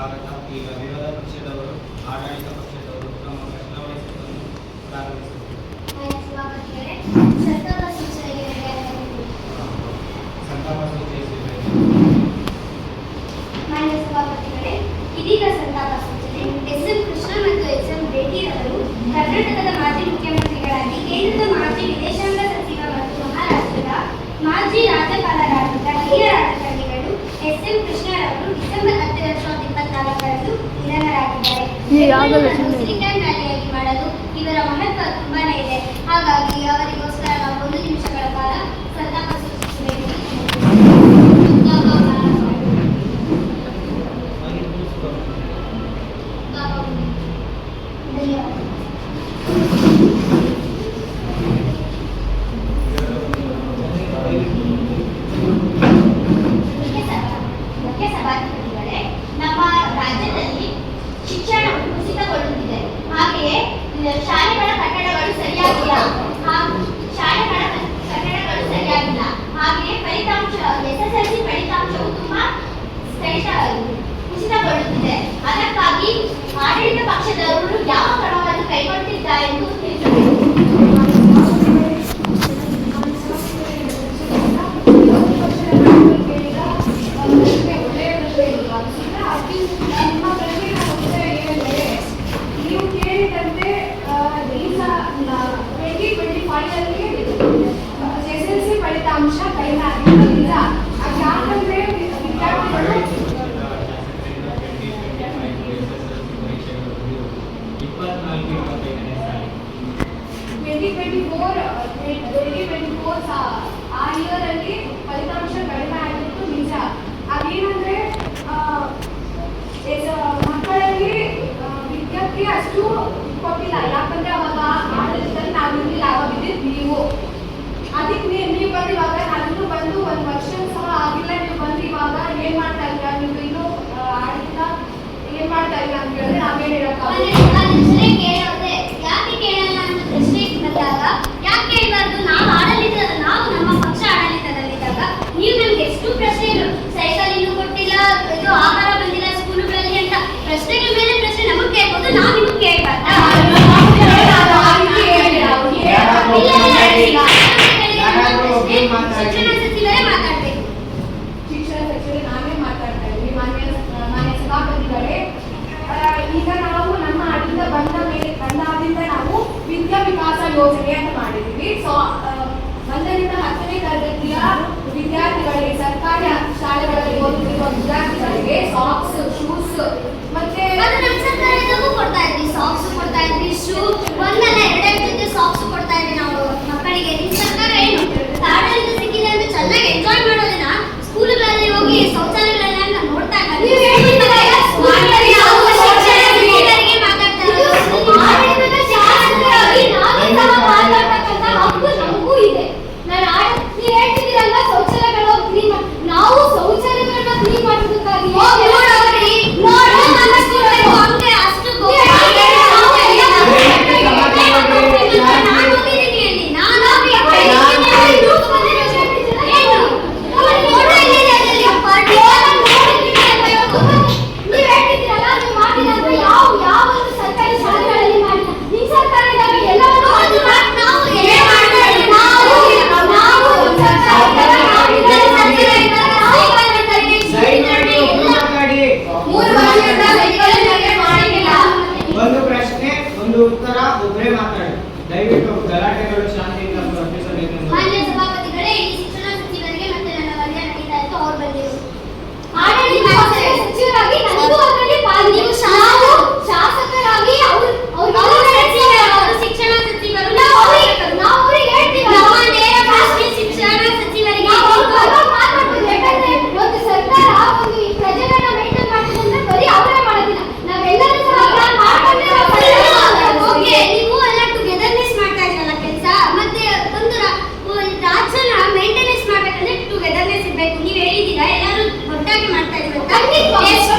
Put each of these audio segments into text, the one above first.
ಸ್ವಾಗತ. ಈಗ ವಿರೋಧ ಪಕ್ಷದವರು, ಆಡಳಿತ ಪಕ್ಷದವರು ತಮ್ಮ ಪ್ರಶ್ನಾವಳಿಗಳನ್ನು ಪ್ರಾರಂಭಿಸುತ್ತಾರೆ. ಸಂತಾಪ ಸೂಚಿಸಿದೆ. ಮಾನ್ಯ ಸಭಾಪತಿಗಳೇ, ಇದೀಗ ಸಂತಾಪ ಸೂಚನೆ. ಎಸ್.ಎಂ. ಕೃಷ್ಣ ಮತ್ತು ಎಸ್.ಎಂ. ಬೇಟಿರವರು ಕರ್ನಾಟಕದ ಮಾಜಿ ಮುಖ್ಯಮಂತ್ರಿಗಳಾಗಿ, ಕೇಂದ್ರದ ಮಾಜಿ ವಿದೇಶಾಂಗ ಸಚಿವ ಮತ್ತು ಮಹಾರಾಷ್ಟ್ರದ ಮಾಜಿ ರಾಜ್ಯಪಾಲರಾಗಿದ್ದ ಹಿರಿಯ ರಾಜಕಾರಣಿಗಳು ಎಸ್.ಎಂ. ಕೃಷ್ಣರವರು ಡಿಸೆಂಬರ್ 10, 2024ರಂದು ನಿಧನರಾಗಿದ್ದಾರೆ. ಶ್ರೀಕಾಂತ್ ರ್ಯಾಲಿಯಾಗಿ ಮಾಡಲು ಇವರ ಮಹತ್ವ ತುಂಬಾನೇ ಇದೆ. ಹಾಗಾಗಿ ಅವರಿಗೋಸ್ಕರ ನಾವು 1 ನಿಮಿಷಗಳ ಕಾಲ ಸಂತಾಪ ಸೂಚಿಸಬೇಕು. ಮುಖ್ಯಸಭಾಧಿಪತಿಗಳೇ, ನಮ್ಮ ರಾಜ್ಯದಲ್ಲಿ ಶಿಕ್ಷಣ ಕುಸಿತಗೊಳ್ಳುತ್ತಿದೆ. ಹಾಗೆಯೇ ಶಾಲೆಗಳ ಕಟ್ಟಡಗಳು ಸರಿಯಾಗಿಲ್ಲ. ಹಾಗೆಯೇ ಫಲಿತಾಂಶ, SSLC ಫಲಿತಾಂಶವು ತುಂಬಾ ಕುಸಿತಗೊಳ್ಳುತ್ತಿದೆ. ಅದಕ್ಕಾಗಿ ಆಡಳಿತ ಪಕ್ಷದವರು ಯಾವ ಕ್ರಮವನ್ನು ಕೈಗೊಳ್ಳುತ್ತಿದ್ದಾರೆ ಎಂದು ತಿಳಿಸಬೇಕು. ನೀವು ಕೇಳಿದಂತೆ 2025 SSLC ಫಲಿತಾಂಶ ಕಡಿಮೆ ಆಗಿಲ್ಲ. ಯಾಕಂದ್ರೆ ವಿದ್ಯಾರ್ಥಿಗಳು 2024 ಆ ಇಯರ್ ಅಲ್ಲಿ ಫಲಿತಾಂಶ ಕಡಿಮೆ ಆಗಿತ್ತು ನಿಜ. ಅದೇನಂದ್ರೆ ಮಕ್ಕಳಲ್ಲಿ ವಿದ್ಯಾರ್ಥಿ ಅಷ್ಟು ಕೊಟ್ಟಿಲ್ಲ. ಯಾಕಂದ್ರೆ ಅವಾಗ ಆಡಳಿತದಲ್ಲಿ ನಾವಿರಲಿಲ್ಲ, ಅವಾಗ ಇದ್ದಿದ್ದು ನೀವು. ಅದಕ್ಕೆ ನೀವು ಬಂದು ಇವಾಗ ನಾವಿನ್ನೂ ಬಂದು 1 ವರ್ಷ ಸಹ ಆಗಿಲ್ಲ. ನೀವು ಬಂದು ಇವಾಗ ಏನ್ ಮಾಡ್ತಾ ಇದ್ದೀರಾ, ನೀವು ಇನ್ನೂ ಆಡಳಿತ ಏನ್ ಮಾಡ್ತಾ ಇಲ್ಲ ಅಂತ ಹೇಳಿದ್ರೆ ನಾವೇನ್ ಹೇಳಕ್ಕಾಗಲ್ಲ. ಯಾಕೆ ಕೇಳಲ್ಲ ಅಂತ ಪ್ರಶ್ನೆ ಬಂದಾಗ ಯಾಕೆ ಕೇಳಬಾರ್ದು? ನಾವು ನಮ್ಮ ಪಕ್ಷ ಆಡಳಿತದಲ್ಲಿದ್ದಾಗ ನೀವು ನಮ್ಗೆ ಎಷ್ಟು ಪ್ರಶ್ನೆಗಳು, ಸೈಕಲ್ ಇನ್ನೂ ಕೊಟ್ಟಿಲ್ಲ, ಇದು ಆಹಾರ ಬಂದಿಲ್ಲ ಸ್ಕೂಲುಗಳಲ್ಲಿ ಅಂತ ಪ್ರಶ್ನೆಗಳ ಮೇಲೆ ಪ್ರಶ್ನೆ ನಮಗೆ ಕೇಳ್ಬೋದು. ನಾವು ಇನ್ನೂ ಕೇಳಬಾರ್ದಾ? ಶಿಕ್ಷಣ ಸಚಿವರೇ ಮಾತಾಡ್ಬೇಕು. ಶಿಕ್ಷಣ ಸಚಿವರು ನಾವೇ ಮಾತಾಡ್ತಾ ಇದ್ದೀವಿ. ಮಾನ್ಯ ಸಭಾಪತಿಗಳೇ, ಈಗ ನಾವು ನಮ್ಮ ಆಡಳಿತ ಬಂದಾಗಿಂದ ನಾವು ವಿದ್ಯಾ ವಿಕಾಸ ಯೋಜನೆ ಅಂತ ಮಾಡಿದ್ದೀವಿ. ಸೊ 1ರಿಂದ 10ನೇ ತರಗತಿಯ ವಿದ್ಯಾರ್ಥಿಗಳಿಗೆ, ಸರ್ಕಾರಿ ಶಾಲೆಗಳಲ್ಲಿ ಓದುತ್ತಿರುವ ವಿದ್ಯಾರ್ಥಿಗಳಿಗೆ ಸಾಕ್ಸ್, ಶೂಸ್ ಮತ್ತೆ ನಮ್ಮ ಸರ್ಕಾರದಲ್ಲೂ ಕೊಡ್ತಾ ಇದ್ವಿ. ಸಾಕ್ಸ್ ಕೊಡ್ತಾ ಇದ್ವಿ, ಶೂ, ಒಂದಲ್ಲ 2 ಜೊತೆ ಸಾಕ್ಸ್ ಕೊಡ್ತಾ ಇದ್ವಿ ನಾವು ಮಕ್ಕಳಿಗೆ. ನಿಮ್ಮ ಸರ್ಕಾರ ಏನು ಆಡಳಿತ ಸಿಕ್ಕಿದೆ ಅಂತ ಚೆನ್ನಾಗಿ ಎಂಜಾಯ್ ಮಾಡೋದನ್ನ ಸ್ಕೂಲ್ಗಳಲ್ಲಿ ಹೋಗಿ ಶೌಚಾಲಯಗಳನ್ನ ನೋಡ್ತಾ ಇದ್ದೀವಿ. ನಮಗೂ ಇದೆ. ನೀವು ಹೇಳ್ತಿದ್ದೀರಲ್ಲ ಶೌಚಾಲಯಗಳು ಕ್ಲೀನ್, ನಾವು ಶೌಚಾಲಯಗಳನ್ನ ಕ್ಲೀನ್ ಮಾಡೋದಕ್ಕಾಗಿ ಉತ್ತರ ಒಬ್ಬರೇ ಮಾತಾಡಿ. ದಯವಿಟ್ಟು ಗಲಾಟೆಗಳು ಶಾಂತಿಯಿಂದ ವರ್ತಿಸಬೇಕು. ಮಾನ್ಯ ಸಭಾಪತಿಗಳೇ, ಈ ಶಿಕ್ಷಣ ಸಚಿವರಿಗೆ ಮತ್ತೆ ನನ್ನ ವಲಯ ನಡೀತಾ ಇತ್ತು, ಅವ್ರು ಬಂದಿರು ಆಡಳಿತ ಸಚಿವರಾಗಿ ನನಗೂ ಅದರಲ್ಲಿ ನೀವು ಶಾಸಕರಾಗಿ ಅವರು ಶಿಕ್ಷಣ ಸಚಿವರು ನಾವು ಅವ್ರಿಗೆ ಹೇಳ್ತೀವಿ. ಶಿಕ್ಷಣ ಸಚಿವರಿಗೆ ಮಾತಾಡ್ಬೋದು. ಯಾಕಂದ್ರೆ ಒಂದು ಸರ್ಕಾರ ಒಂದು ಈ ಪ್ರಜೆಗಳನ್ನ ಮೇಂಟೈನ್ ಮಾಡ್ತಿದ್ರೆ ಬರೀ ಅವರೇ ಮಾಡೋದಿಲ್ಲ, ನಾವೆಲ್ಲರೂ ಸಹ ನೀವು ಎಲ್ಲ ಟುಗೆದರ್ನೆಸ್ ಮಾಡ್ತಾ ಇದ್ರಲ್ಲ ಕೆಲಸ. ಮತ್ತೆ ಒಂದು ರಾಜ್ಯನ ಮೇಂಟೆನೆನ್ಸ್ ಮಾಡ್ಬೇಕಂದ್ರೆ ಟುಗೆದರ್ನೆಸ್ ಇರಬೇಕು. ನೀವು ಹೇಳಿದ್ದೀರಾ ಎಲ್ಲರೂ ಒಟ್ಟಾಗಿ ಮಾಡ್ತಾ ಇದ್ರು. ಎಷ್ಟು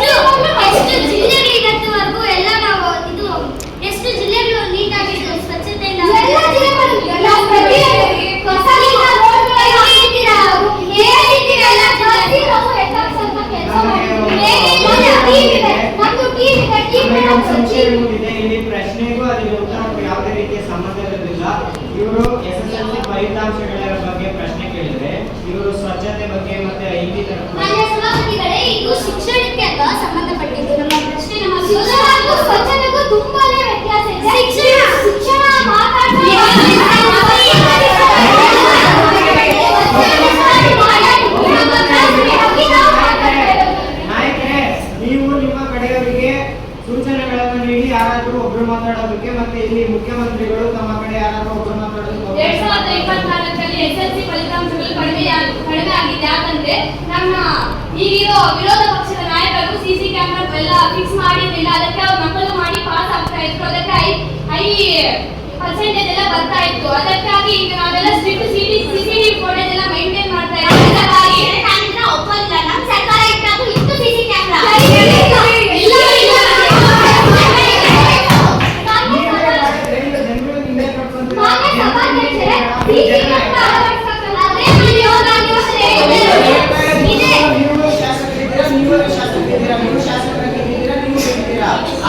ವಿರೋಧ ಪಕ್ಷದ ನಾಯಕರು ಸಿಸಿ ಕ್ಯಾಮೆರಾ ಎಲ್ಲ ಫಿಕ್ಸ್ ಮಾಡಿರ್ಲಿಲ್ಲ, ಅದಕ್ಕೆ ಅವ್ರು ನಕಲು ಮಾಡಿ ಪಾಸ್ ಆಗ್ತಾ ಇದ್ರು, ಅದಕ್ಕೆ ಹೈ ಪರ್ಸೆಂಟೇಜ್ ಎಲ್ಲ ಬರ್ತಾ ಇತ್ತು. ಅದಕ್ಕಾಗಿ ಈಗ ನಾವೆಲ್ಲ ಸ್ಟ್ರಿಕ್ಟ್ ಸಿಸಿಟಿವಿ ಫುಟೇಜ್ ಎಲ್ಲ ಮೇಂಟೈನ್ ಮಾಡ್ತಾ ಇದ್ದೀವಿ. ಒಪ್ಪಲ್ಲ, ನಮ್ಮ ಸರ್ಕಾರ ಇಟ್ಟಾಗೂ ಇತ್ತು ಸಿಸಿ ಕ್ಯಾಮೆರಾ.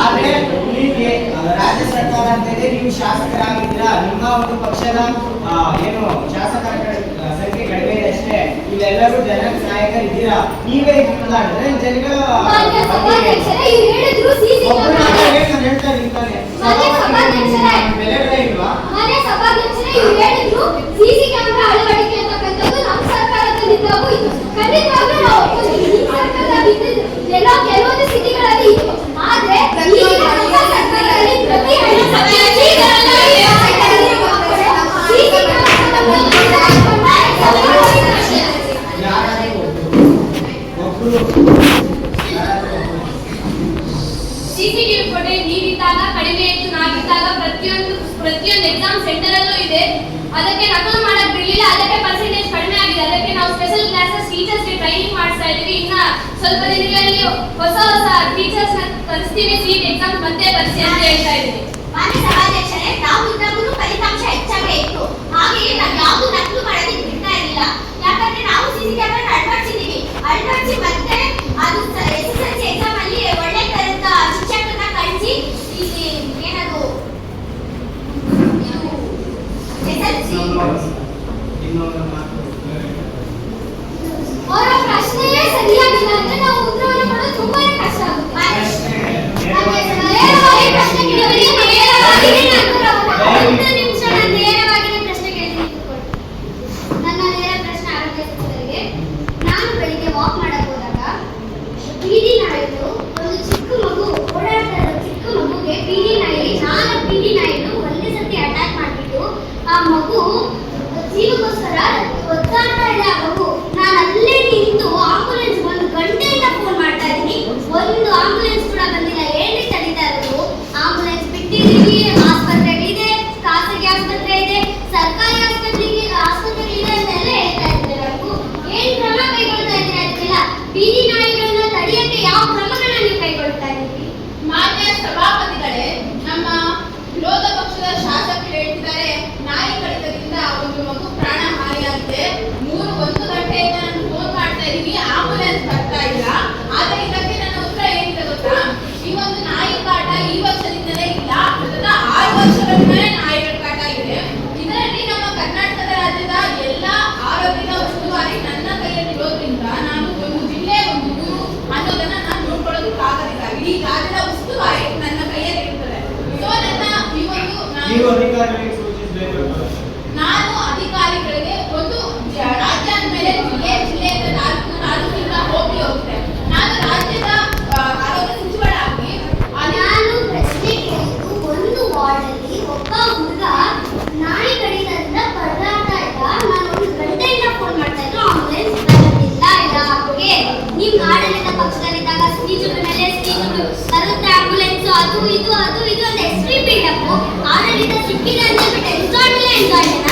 ಆದ್ರೆ ನಿಮಗೆ ರಾಜ್ಯ ಸರ್ಕಾರ ಅಂತಿದೆ, ನೀವು ಶಾಸಕರಾಗಿದ್ದೀರಾ, ನಿಮ್ಮ ಒಂದು ಪಕ್ಷದ ಏನು ಶಾಸಕರ ಸಂಖ್ಯೆ ಕಡಿಮೆ ಇದೆ ಅಷ್ಟೇ, ಇಲ್ಲೆಲ್ಲರೂ ಜನ ನಾಯಕರಿದ್ದೀರಾ, ನೀವೇ ಮಾತಾಡಿದ್ರೆ ಜನಗಳ ಬೆಲೆಗಳೇ ಇಲ್ವಾ? ಸಿಸಿ ಕ್ಯಾಮೆರಾ ಅಳವಡಿಕೆ ಅಂತಕ್ಕಂಥದ್ದು ನಮ್ಮ ಸರ್ಕಾರದಲ್ಲಿದ್ದಾಗೂ ಇತ್ತು, ಖಂಡಿತವಾಗ್ಲೂ ನಾವು ಒಪ್ಪಿದ್ದೀವಿ. ಈ ಸರ್ಕಾರದಲ್ಲಿ ಎಲ್ಲೋ ಕೆಲವೊಂದು ಸ್ಥಿತಿಗಳಲ್ಲಿ ಇತ್ತು, ಆದ್ರೆ ಈಗ ನಮ್ಮ ಸರ್ಕಾರದಲ್ಲಿ ಪ್ರತಿ ಹಳ್ಳಿ ಸಿಸಿಟಿವಿ ಫುಟೇಜ್ ನೀವಿದ್ದಾಗ ಕಡಿಮೆ ಇತ್ತು, ನಾವಿದ್ದಾಗ ಪ್ರತಿಯೊಂದು ಎಕ್ಸಾಮ್ ಸೆಂಟರ್ ಅಲ್ಲೂ ಇದೆ. ಅದಕ್ಕೆ ನಕಲು ಮಾಡಕ್ ಬಿಡ್ಲಿಲ್ಲ, ಅದಕ್ಕೆ ಪರ್ಸೆಂಟೇಜ್ ಕಡಿಮೆ ಆಗಿದೆ. ಅದಕ್ಕೆ ನಾವು ಸ್ಪೆಷಲ್ ಕ್ಲಾಸಸ್ ಟೀಚರ್ಸ್ ಗೆ ಟ್ರೈನಿಂಗ್ ಮಾಡಿಸ್ತಾ ಇದೀವಿ. ಇನ್ನ ಸ್ವಲ್ಪ ದಿನಗಳಲ್ಲಿ ಹೊಸ ಟೀಚರ್ಸ್ ನ ಕಲಿಸ್ತೀವಿ, ಸೀಟ್ ಎಕ್ಸಾಮ್ ಮತ್ತೆ ಬರ್ಸಿ ಅಂತ ಹೇಳ್ತಾ ಇದೀವಿ. ಮಾನ್ಯ ಸಭಾಧ್ಯಕ್ಷರೇ, ನಾವು ಇದ್ದಾಗಲೂ ಫಲಿತಾಂಶ ಹೆಚ್ಚಾಗೇ ಇತ್ತು, ಹಾಗೆಯೇ ನಾವು ಯಾವುದು ನಕಲು ಮಾಡೋದಕ್ಕೆ ಬಿಡ್ತಾ ಇರಲಿಲ್ಲ. ಯಾಕಂದ್ರೆ ನಾವು ಸಿಸಿ ಕ್ಯಾಮೆರಾ ಅಳವಡಿಸಿ ಮತ್ತೆ ಅದು SSLC ಎಕ್ಸಾಮ್ ಅಲ್ಲಿ ಒಳ್ಳೆ ತರದ ಶಿಕ್ಷಕರನ್ನ ಕಳಿಸಿ ಏನದು SSLC ಅವರ ಪ್ರಶ್ನೆಯೇ ಸರಿಯಾಗಿಲ್ಲ ಅಂದ್ರೆ ನಾವು ಉತ್ತರವನ್ನು ಕೊಡೋದು ತುಂಬಾನೇ ಕಷ್ಟ ಆಗುತ್ತೆ. ಒಂದು ನಿಮಿಷ ನಾನು ನೇರವಾಗಿ ಪ್ರಶ್ನೆ ಕೇಳ್ತೀನಿ. ನನ್ನ ನೇರ ಪ್ರಶ್ನೆ ಆರೋಗ್ಯ ಸಚಿವರಿಗೆ. ನಾನು ಬೆಳಿಗ್ಗೆ ವಾಕ್ ಮಾಡಕ್ ಹೋದಾಗ ಬೀದಿ ನಾಯಿಗಳು ಒಂದು ಚಿಕ್ಕ ಮಗು ಓಡಾಡ್ತಾ ಇರೋ ಚಿಕ್ಕ ಮಗುಗೆ ಬೀದಿ ನಾಯಿಗಳು ಒಂದೇ ಸತಿ ಅಟ್ಯಾಕ್ ಮಾಡಿಬಿಟ್ಟು ಆ ಮಗು ಜೀವಕ್ಕೋಸ್ಕರ ಒದ್ದಾಡ್ತಾ ಇದೆ. ಆ ಮಗು ನಾನು ಅಲ್ಲೇ ನಿಂತು ಆಂಬುಲೆನ್ಸ್ 1 ಗಂಟೆಯಿಂದ ಫೋನ್ ಮಾಡ್ತಾ ಇದ್ದೀನಿ, ಒಂದು ಆಂಬುಲೆನ್ಸ್ ಕೂಡ ಬಂದಿಲ್ಲ. ಏನ್ರಿ ತಡೀತಾ ಇರೋದು? ಆಂಬುಲೆನ್ಸ್ ಬಿಟ್ಟಿದ್ದೀವಿ, ಆಸ್ಪತ್ರೆಗಳಿದೆ, ಖಾಸಗಿ ಆಸ್ಪತ್ರೆ ಇದೆ, ಸರ್ಕಾರಿ ಆಸ್ಪತ್ರೆಗಳಿದೆ ಅಂತೆಲ್ಲ ಹೇಳ್ತಾ ಇದ್ದೀರಾ. ನೀವು ಏನ್ ಕ್ರಮ ಕೈಗೊಳ್ತಾ ಇದ್ದೀರಾ? ಅದಕ್ಕೆಲ್ಲ ಬೀದಿ ನಾಯಿಗಳನ್ನ ತಡೆಯಕ್ಕೆ ಯಾವ ಕ್ರಮಗಳನ್ನ ನೀವು ಕೈಗೊಳ್ತಾ ಇದ್ದೀರಿ? ಮಾನ್ಯ ಸಭಾಪತಿಗಳೇ, ನಮ್ಮ ವಿರೋಧ ಪಕ್ಷದ ಶಾಸಕರು ಹೇಳ್ತಿದ್ದಾರೆ ನಾಯಿ ಕಡಿತದಿಂದ ಒಂದು ಮಗು ಪ್ರಾಣ ಹಾನಿಯಾಗಿದೆ. 1 ಗಂಟೆಯಿಂದ ನಾನು ಫೋನ್ ಮಾಡ್ತಾ ಇದೀವಿ, ಆಂಬುಲೆನ್ಸ್ ಬರ್ತಾ ಇಲ್ಲ. ಆದ್ರೆ ಇದಕ್ಕೆ ನನ್ನ ಉತ್ತರ ಏನಿದೆ ಗೊತ್ತಾ? ಈ ಒಂದು ನಾಯಿ ಕಾಟ ಈ ವರ್ಷದಿಂದಲೇ ಇಲ್ಲ, ಸತತ 6 ವರ್ಷಗಳಿಂದಲೇ ನಾಯಿಗಳ ಕಾಟ ಇದೆ. ಇದರಲ್ಲಿ ನಮ್ಮ ಕರ್ನಾಟಕದ ರಾಜ್ಯದ ಎಲ್ಲ ಆರೋಗ್ಯದ ಉಸ್ತುವಾರಿ ನನ್ನ ಕೈಯಲ್ಲಿ ಇರೋದ್ರಿಂದ ನಾನು ಒಂದು ಜಿಲ್ಲೆ ಒಂದು ಊರು ಅನ್ನೋದನ್ನ ನಾನು ನೋಡ್ಕೊಳ್ಳೋದಕ್ಕಾಗೋದಿಲ್ಲ. ಇಡೀ ರಾಜ್ಯದ ಉಸ್ತುವಾರಿ ನನ್ನ ಕೈಯಲ್ಲಿ ಇರ್ತದೆ. ಸೊ ನನ್ನ ಈ ಒಂದು ಅಧಿಕಾರಿಗಳಿಗೆ ಸೂಚಿಸಬೇಕು. ನಾನು ಅಧಿಕಾರಿಗಳಿಗೆ ಒಂದು ರಾಜ್ಯ ಅಂದಮೇಲೆ ಜಿಲ್ಲೆಯಿಂದ ತಾಲೂಕಿಂದ ಹೋಗುತ್ತೆ. ನಾನು ರಾಜ್ಯದ ಆರೋಗ್ಯ ಸಚಿವರಾಗಿ ನಾನು ಪ್ರಶ್ನೆ ಕೇಳಿದ್ದು, ಒಂದು ವಾರ್ಡಲ್ಲಿ ಒಬ್ಬ ಹುಡುಗ ನಾಯಿ ಕಡಿತದಿಂದ ಪರದಾಡ್ತಾ ಇದ್ದ. ನಾನು 1 ಗಂಟೆಯಿಂದ ಫೋನ್ ಮಾಡ್ತಾ ಇದ್ರು, ಆಂಬುಲೆನ್ಸ್ ಬರುತ್ತಿಲ್ಲ. ಯಾಕೆ? ನೀವು ಆಡಳಿತ ಪಕ್ಷದಲ್ಲಿದ್ದಾಗ ಸ್ಪೀಚುಗಳ ಮೇಲೆ ಸ್ಪೀಚುಗಳು ಬರುತ್ತೆ, ಆಂಬುಲೆನ್ಸ್ ಅದು ಇದು ಅಂತ ಎಕ್ಸ್ಟ್ರೀ ಬಿಲ್ಡಪ್. ಆಡಳಿತ ಸಿಕ್ಕಿದೆ ಅಂತ ಬಿಟ್ಟು ಎಂಜಾಯ್ಮೆಂಟ್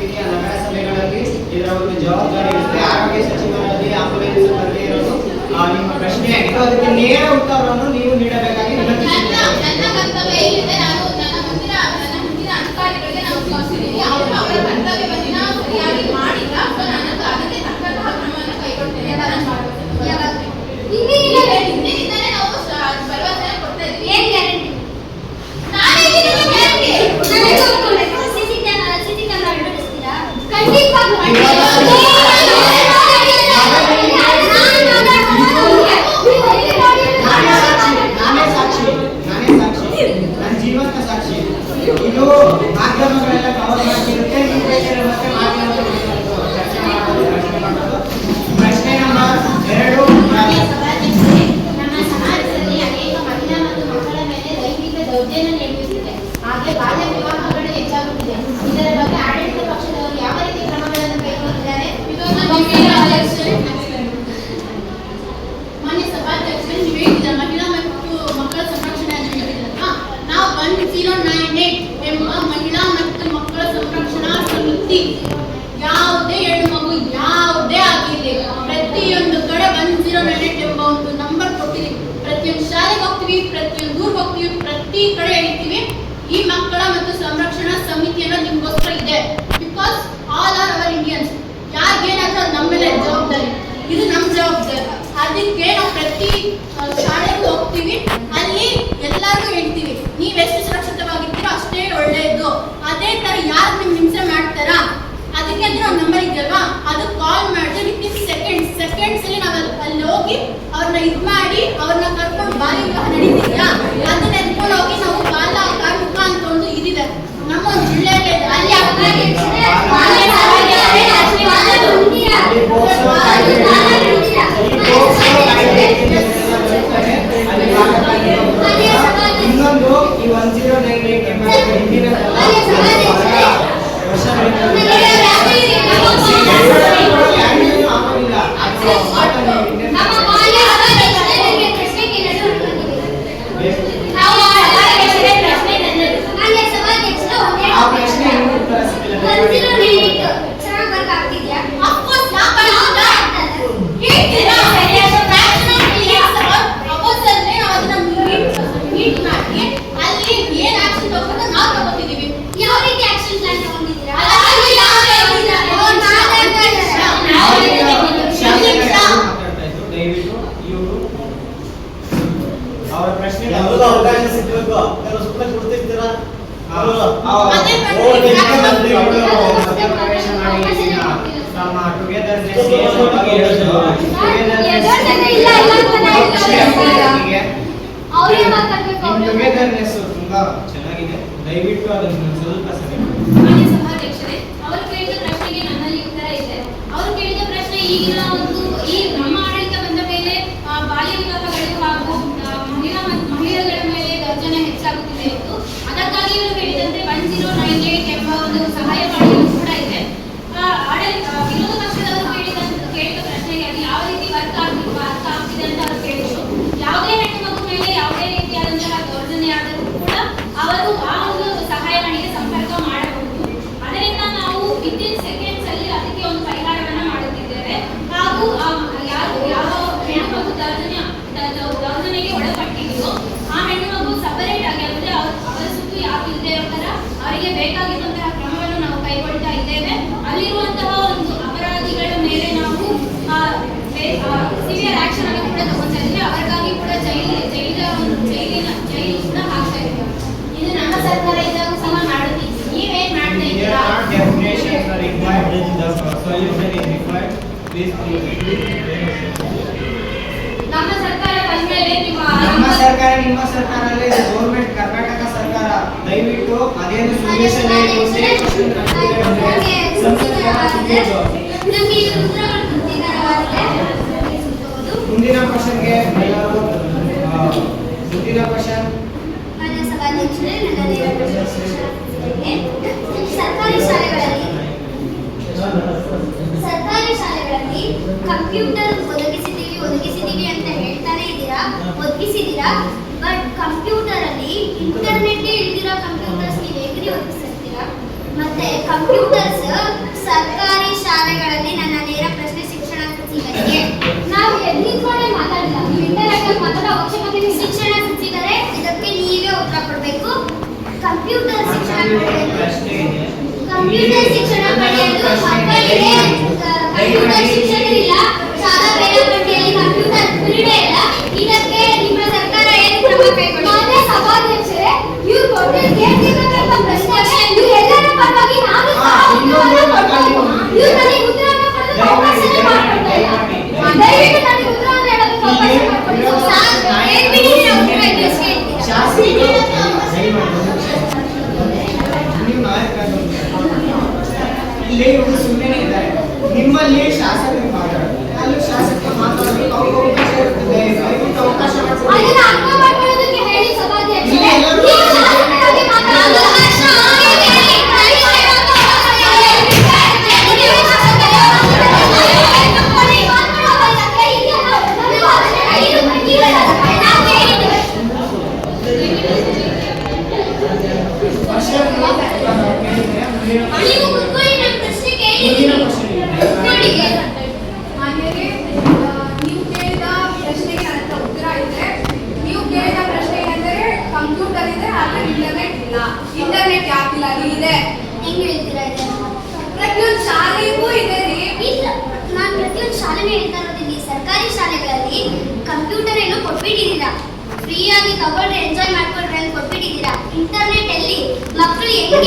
ರೀತಿಯ ನಗರಸಭೆಗಳಲ್ಲಿ ಇದರ ಒಂದು ಜವಾಬ್ದಾರಿ ಇರುತ್ತೆ. ಆರೋಗ್ಯ ಸಚಿವರಲ್ಲಿ ಆಂಬುಲೆನ್ಸ್ ಬಗ್ಗೆ ಇರೋದು ನಿಮ್ಮ ಪ್ರಶ್ನೆ ಆಗಿದ್ದು ಅದಕ್ಕೆ ನೇರ ಉತ್ತರವನ್ನು ನೀವು ನೀಡಬೇಕಾಗಿ ವಿನಂತಿಸುತ್ತೇನೆ. ನನ್ನ ಕರ್ತವ್ಯ ಏನಿದೆ ನಾನು ನನ್ನ ಮುಂದಿನ ಅಧಿಕಾರಿಗಳಿಗೆ ನಾವು ತೋರಿಸಿದ್ದೀನಿ. ಅವರು ಅವರ ಕರ್ತವ್ಯವನ್ನು ನಾವು ಸರಿಯಾಗಿ ಮಾಡಿಲ್ಲ, ಸೊ ನಾನು ಅದಕ್ಕೆ ತಕ್ಕಂತಹ ಕ್ರಮವನ್ನು ಕೈಗೊಳ್ತೇನೆ ಅಂತ ನಾನು ಭಾವಿಸುತ್ತೇನೆ. ಹಿಂದಿನಿಂದಲೇ ನಾವು ಭರವಸೆ ಕೊಡ್ತಾ ಇದ್ದೀವಿ. ಏನ್ ಗ್ಯಾರಂಟಿ? ನಾನೇ ಇದನ್ನು ಗ್ಯಾರಂಟಿ ಸಿಸಿ ಕ್ಯಾಮೆರಾ ಇಡಿಸ್ತೀರಾ? ಖಂಡಿತವಾಗ್ಲೂ ನಾನೇ ಸಾಕ್ಷಿ ನನ್ನ ಜೀವಂತ ಸಾಕ್ಷಿ. ಇದು ಮಾಧ್ಯಮಗಳೆಲ್ಲ ಕವರ್ ಮಾಡ್ತಿರುತ್ತೆ. ನೀವು ಬೇಕಾದ್ರೆ ಮತ್ತೆ ಮಾಧ್ಯಮಗಳು ಚರ್ಚೆ ಮಾಡೋದು. ಪ್ರಶ್ನೆ ನಂಬರ್ 2. ನಮ್ಮ ಸಮಾಜದಲ್ಲಿ ಅನೇಕ ಮಹಿಳಾ ಮತ್ತು ಮಕ್ಕಳ ಮೇಲೆ ಲೈಂಗಿಕ ದೌರ್ಜನ್ಯ ನಡೆಯುತ್ತಿದೆ. ಹಾಗೆ ಬಾಲ್ಯ ವಿವಾಹಗಳು ಹೆಚ್ಚಾಗುತ್ತಿದೆ. ಇದರ ಬಗ್ಗೆ ಆಡಳಿತ ಪಕ್ಷದವರು ಯಾವ ರೀತಿ ಕ್ರಮಗಳನ್ನು ಕೈಗೊಳ್ಳುತ್ತಿದ್ದಾರೆ? ಮಾನ್ಯ ಸಭಾಧ್ಯಕ್ಷರೇ, ನೀವು ಹೇಳಿದ ಮಹಿಳಾ ಮತ್ತು ಮಕ್ಕಳ ಸಂರಕ್ಷಣೆ ಅಂತ ಹೇಳಿದ್ರಲ್ವಾ, ನಾವು 1098 ಎಂಬ ಮಹಿಳಾ ಮತ್ತು ಮಕ್ಕಳ ಸಂರಕ್ಷಣಾ ಸಮಿತಿ ಯಾವುದೇ ಹೆಣ್ಣು ಮಗು ಯಾವುದೇ ಆಗಿರಲಿ ಪ್ರತಿಯೊಂದು ಕಡೆ 1098 ಎಂಬ ಒಂದು ನಂಬರ್ ಕೊಟ್ಟಿದ್ದೀವಿ. ಪ್ರತಿಯೊಂದು ಶಾಲೆಗೆ ಹೋಗ್ತೀವಿ, ಪ್ರತಿಯೊಂದು ಊರಿಗೆ ಹೋಗ್ತೀವಿ, ಪ್ರತಿ ಕಡೆ ಹೇಳ್ತೀವಿ ಈ ಮಕ್ಕಳ ಮತ್ತು ಸಂರಕ್ಷಣಾ ಸಮಿತಿ ಅನ್ನೋದು ನಿಮ್ಗೋಸ್ಕರ ಇದೆ. Because all are our Indians. ಯಾರಿಗೇನಾದ್ರೂ ಅದು ನಮ್ಮ ಮೇಲೆ ಜವಾಬ್ದಾರಿ, ಇದು ನಮ್ಮ ಜವಾಬ್ದಾರಿ. ಅದಕ್ಕೆ ನಾವು ಪ್ರತಿ ಶಾಲೆಗೆ ಹೋಗ್ತೀವಿ, ಅಲ್ಲಿ ಎಲ್ಲರಿಗೂ ಹೇಳ್ತೀವಿ ನೀವೆಷ್ಟು ಸುರಕ್ಷಿತವಾಗಿರ್ತೀರೋ ಅಷ್ಟೇ ಒಳ್ಳೆಯದು. ಅದೇ ತರ ಯಾರು ನಿಮ್ಗೆ ಹಿಂಸೆ ಮಾಡ್ತಾರಾ ಅದಕ್ಕೆ ಅಂದ್ರೆ ಒಂದು ನಂಬರ್ ಇದೆಯಲ್ವಾ, ಅದು ಕಾಲ್ ಮಾಡಿದ್ರೆ ವಿತಿನ್ ಸೆಕೆಂಡ್ಸ್ ಅಲ್ಲಿ ನಾವು ಅಲ್ಲಿ ಹೋಗಿ ಅವ್ರನ್ನ ಇದು ಮಾಡಿ ಅವ್ರನ್ನ ಕರ್ಕೊಂಡು ಬಾಲ್ಯ ವಿವಾಹ ನಡೀತಿದ್ಯಾ ಅದನ್ನ ಎತ್ಕೊಂಡು ಹೋಗಿ ನಾವು ಕಾರ್ಮಿಕ ಅಂತ ಒಂದು ಇದಿದೆ ನಮ್ಮ ಒಂದು ಜಿಲ್ಲೆಯಲ್ಲಿ ಅಲ್ಲಿ ಇನ್ನೊಂದು ಈ 1098 ಎಂಬ ಹಿಂದಿನ ಆ ಪ್ರಶ್ನೆ ಉತ್ತರ ಸಿಕ್ಕಿಲ್ಲ. ಯಾವ ರೀತಿ ಆಕ್ಷನ್ ಪ್ಲಾನ್ ತಗೊಂಡಿದ್ದೀರಾ? ದಯವಿಟ್ಟು ಇವರು ಅವರ ಪ್ರಶ್ನೆ ಅವಕಾಶ ಸಿಗಬೇಕು. ಸುಮ್ಮನೆ ಕೊಡ್ತಿರ್ತೀರಾ? ಪ್ರವೇಶ ಮಾಡಿ ನಮ್ಮ ಟುಗೆದರ್ನೆಸ್ ಅವರೇ ಮಾತಾಡ್ಬೇಕು. ಟುಗೆದರ್ನೆಸ್ ತುಂಬಾ ಚೆನ್ನಾಗಿದೆ. ದಯವಿಟ್ಟು ಅದನ್ನು ಸ್ವಲ್ಪ ಸಮಯ ಮಾನ್ಯ ಸಭಾಧ್ಯಕ್ಷರೇ, ಅವರು ಕೇಳಿದ ಪ್ರಶ್ನೆಗೆ ನನ್ನಲ್ಲಿ ಉತ್ತರ ಇದೆ. ಅವರು ಕೇಳಿದ ಪ್ರಶ್ನೆ ಈಗಿನ ಒಂದು ಈ ನಮ್ಮ ಆಡಳಿತ ಬಂದ ಮೇಲೆ ಬಾಲ್ಯ ವಿವಾಹಗಳು ಹಾಗೂ ಮಹಿಳೆಯರ ಮೇಲೆ ದೌರ್ಜನ್ಯ ಹೆಚ್ಚಾಗುತ್ತಿದೆ ಎಂದು ಅದಕ್ಕಾಗಿ ಇವರು ಹೇಳಿದಂತೆ 1098 ಎಂಬ ಒಂದು ಸಹಾಯವಾಣಿ ಕೂಡ ಇದೆ. ವಿರೋಧ ಪಕ್ಷದವರು ಕೇಳಿದ ಪ್ರಶ್ನೆಗೆ ಅದು ಯಾವ ರೀತಿ ವರ್ಕ್ ಆಗ್ತಿದೆ ಅಂತ ಅವರು ಕೇಳಿದ್ರು. ಯಾವುದೇ ಹೆಣ್ಣು ಮಗು ಮೇಲೆ ಯಾವುದೇ ರೀತಿಯಾದಂತಹ ದೌರ್ಜನ್ಯ ಆದರೂ ಕೂಡ ಅವರು ಆ ಒಂದು ಸಹಾಯವಾಣಿಗೆ ಸಂಪರ್ಕ ಮಾಡಬಹುದು. ಅದರಿಂದ ನಾವು ವಿತಿನ್ ಸೆಕೆಂಡ್ಸ್ ಅಲ್ಲಿ ಅದಕ್ಕೆ ಒಂದು ಪರಿಹಾರವನ್ನ ಮಾಡುತ್ತಿದ್ದೇವೆ. ಹಾಗೂ ಯಾವ ಹೆಣ್ಣು ಮಗು ದೌರ್ಜನ್ಯಕ್ಕೆ ಒಳಪಟ್ಟಿದೆಯೋ ಆ ಹೆಣ್ಣು ಮಗು ಸಪರೇಟ್ ಆಗಿ ಅಂದ್ರೆ ಅವರ ಸುತ್ತು ಯಾವಿಲ್ಲದೆ ಇರೋ ಅವರಿಗೆ ಬೇಕಾಗಿರುವಂತಹ ಕ್ರಮವನ್ನು ನಾವು ಕೈಗೊಳ್ತಾ ಇದ್ದೇವೆ. ಅಲ್ಲಿರುವಂತಹ ಒಂದು ಅಪರಾಧಿಗಳ ಮೇಲೆ ನಾವು ಸಿವಿಯರ್ ಆಕ್ಷನ್ ಅನ್ನು ಕೂಡ ತಗೊಳ್ತಾ ಇದ್ದೀವಿ. ಅವರಿಗಾಗಿ ಕೂಡ ಜೈಲು ಕೂಡ ಹಾಕ್ತಾ ಇದ್ದೀವಿ. ಇದು ನಮ್ಮ ಸರ್ಕಾರ ಇದ್ದಾಗ ಸಹ ಮಾಡುತ್ತಿದ್ವಿ. ನೀವೇನ್ ಮಾಡ್ತಾ ಇದ್ದೀರಾ? ನಮ್ಮ ಸರ್ಕಾರ ಬಂದ್ಮೇಲೆ ನಮ್ಮ ಸರ್ಕಾರ ನಿಮ್ಮ ಸರ್ಕಾರ ಅಲ್ಲೇ ಇದೆ. ಗೌರ್ಮೆಂಟ್ ಕರ್ನಾಟಕ ಸರ್ಕಾರ. ದಯವಿಟ್ಟು ಅದೇನು ಸೊಲ್ಯೂಷನ್ ಮುಂದಿನ ಕ್ವಶನ್ಗೆ ಎಲ್ಲರೂ ಮುಂದಿನ ಕ್ವಶನ್ ಮಾನ್ಯ ಸಭಾಧ್ಯಕ್ಷರೇ, ನನ್ನ ಸರ್ಕಾರಿ ಶಾಲೆಗಳಲ್ಲಿ ಕಂಪ್ಯೂಟರ್ ಒದಗಿಸಿದೀವಿ ಅಂತ ಹೇಳ್ತಾನೆ ಇದ್ದೀರಾ, ಒದಗಿಸಿದ್ದೀರಾ. ಬಟ್ ಕಂಪ್ಯೂಟರ್ ಅಲ್ಲಿ ಇಂಟರ್ನೆಟ್ ಇಲ್ದಿರೋ ಕಂಪ್ಯೂಟರ್ಸ್ ನೀವು ಹೇಗ್ರಿ ಒದಗಿಸ್ತೀರಾ? ಮತ್ತೆ ಕಂಪ್ಯೂಟರ್ಸ್ ಶಿಕ್ಷಣ ಪಡೆಯಲು ಮಕ್ಕಳಿಗೆ ಕಂಪ್ಯೂಟರ್ ಶಿಕ್ಷಣವಿಲ್ಲ, ಶಾಲಾ ವೇಳಾಪಟ್ಟಿಯಲ್ಲಿ ಕಂಪ್ಯೂಟರ್ ಕ್ರೀಡೆ ಇಲ್ಲ. ಇದಕ್ಕೆ ನಿಮ್ಮ ಸರ್ಕಾರ ಏನು ಕ್ರಮ ಕೈಗೊಳ್ಳುತ್ತದೆ? ಮಾನ್ಯ ಸಭಾಧ್ಯಕ್ಷರೇ, ಇವ್ರು ಕೇಳ್ತಿರ್ತಕ್ಕಂಥ ಪ್ರಶ್ನೆಗೆ ಇವ್ರು ಎಲ್ಲರ ಪರವಾಗಿ ನಾನು ಇವ್ರು ನನಗೆ ಉತ್ತರವನ್ನು ಕೊಡಲು ಅವಕಾಶನೇ ಮಾಡ್ಕೊಡ್ತಾ ಇಲ್ಲ. ದಯವಿಟ್ಟು ನನಗೆ ಉತ್ತರವನ್ನು ಹೇಳೋದಕ್ಕೆ ಅವಕಾಶ ಮಾಡ್ಕೊಡಿ. ಸಾರ್, ಹೇಳ್ಬಿಡಿ, ನಾವು ಉತ್ತರ ಇದ್ದಷ್ಟೇ ಹೇಳ್ತೀರಾ. ಶಾಸಕರು ನೀವು ನಾಯಕರಾಗಿ ಇಲ್ಲಿ ಇವರು ಸುಮ್ಮನೆ ಇದ್ದಾರೆ. ನಿಮ್ಮಲ್ಲಿ ಶಾಸಕರು ಮಾತಾಡೋದು, ಅಲ್ಲಿ ಶಾಸಕರು ಮಾತಾಡೋದು ಅವ್ರಿಗೆ ಅವಕಾಶ ಇರ್ತದೆ. ದಯವಿಟ್ಟು ಅವಕಾಶ ಮಾಡ್ಕೊಡಿ. ಅದನ್ನ ಅರ್ಥ ಮಾಡ್ಕೊಳ್ಳೋದಕ್ಕೆ ಹೇಳಿ ಸಭಾಧ್ಯಕ್ಷರೇ. ಇಲ್ಲಿ ಎಲ್ಲರೂ ನೀವು ಶಾಸಕರಾಗಿ ಮಾತಾಡೋದು ನೀವು ಕುತ್ಕೊಳ್ಳಿ, ನನ್ನ ಪ್ರಶ್ನೆ ಕೇಳಿ ನೋಡಿ. ಮಾನ್ಯರೇ, ನೀವು ಕೇಳಿದ ಪ್ರಶ್ನೆಗೆ ನನ್ನ ಹತ್ರ ಉತ್ತರ ಇದೆ. ನೀವು ಕೇಳಿದ ಪ್ರಶ್ನೆ ಏನಂದರೆ ಕಂಪ್ಯೂಟರ್ ಇದೆ ಆದರೆ ಇಂಟರ್ನೆಟ್ ಇಲ್ಲ. ಇಂಟರ್ನೆಟ್ ಯಾಕಿಲ್ಲ? ಅಲ್ಲಿ ಇದೆ. ಹೆಂಗ್ ಹೇಳ್ತೀರಾ ಇದನ್ನ? ಪ್ರತಿಯೊಂದು ಶಾಲೆಗೂ ಇದೆ ರೀ. ಇಲ್ಲ, ನಾನು ಪ್ರತಿಯೊಂದು ಶಾಲೆನೂ ಹೇಳ್ತಾ ಇರೋದಿಲ್ಲ. ಸರ್ಕಾರಿ ಶಾಲೆಗಳಲ್ಲಿ ಕಂಪ್ಯೂಟರ್ ಏನೋ ಕೊಟ್ಬಿಟ್ಟಿದ್ದೀರಾ, ಫ್ರೀಯಾಗಿ ತಗೊಂಡ್ರೆ ಎಂಜಾಯ್ ಮಾಡ್ಕೊಂಡ್ರೆ ಅಂತ ಕೊಟ್ಬಿಟ್ಟಿದ್ದೀರಾ. ಇಂಟರ್ನೆಟ್ ಅಲ್ಲಿ ಮಕ್ಕಳು ಹೆಂಗೆ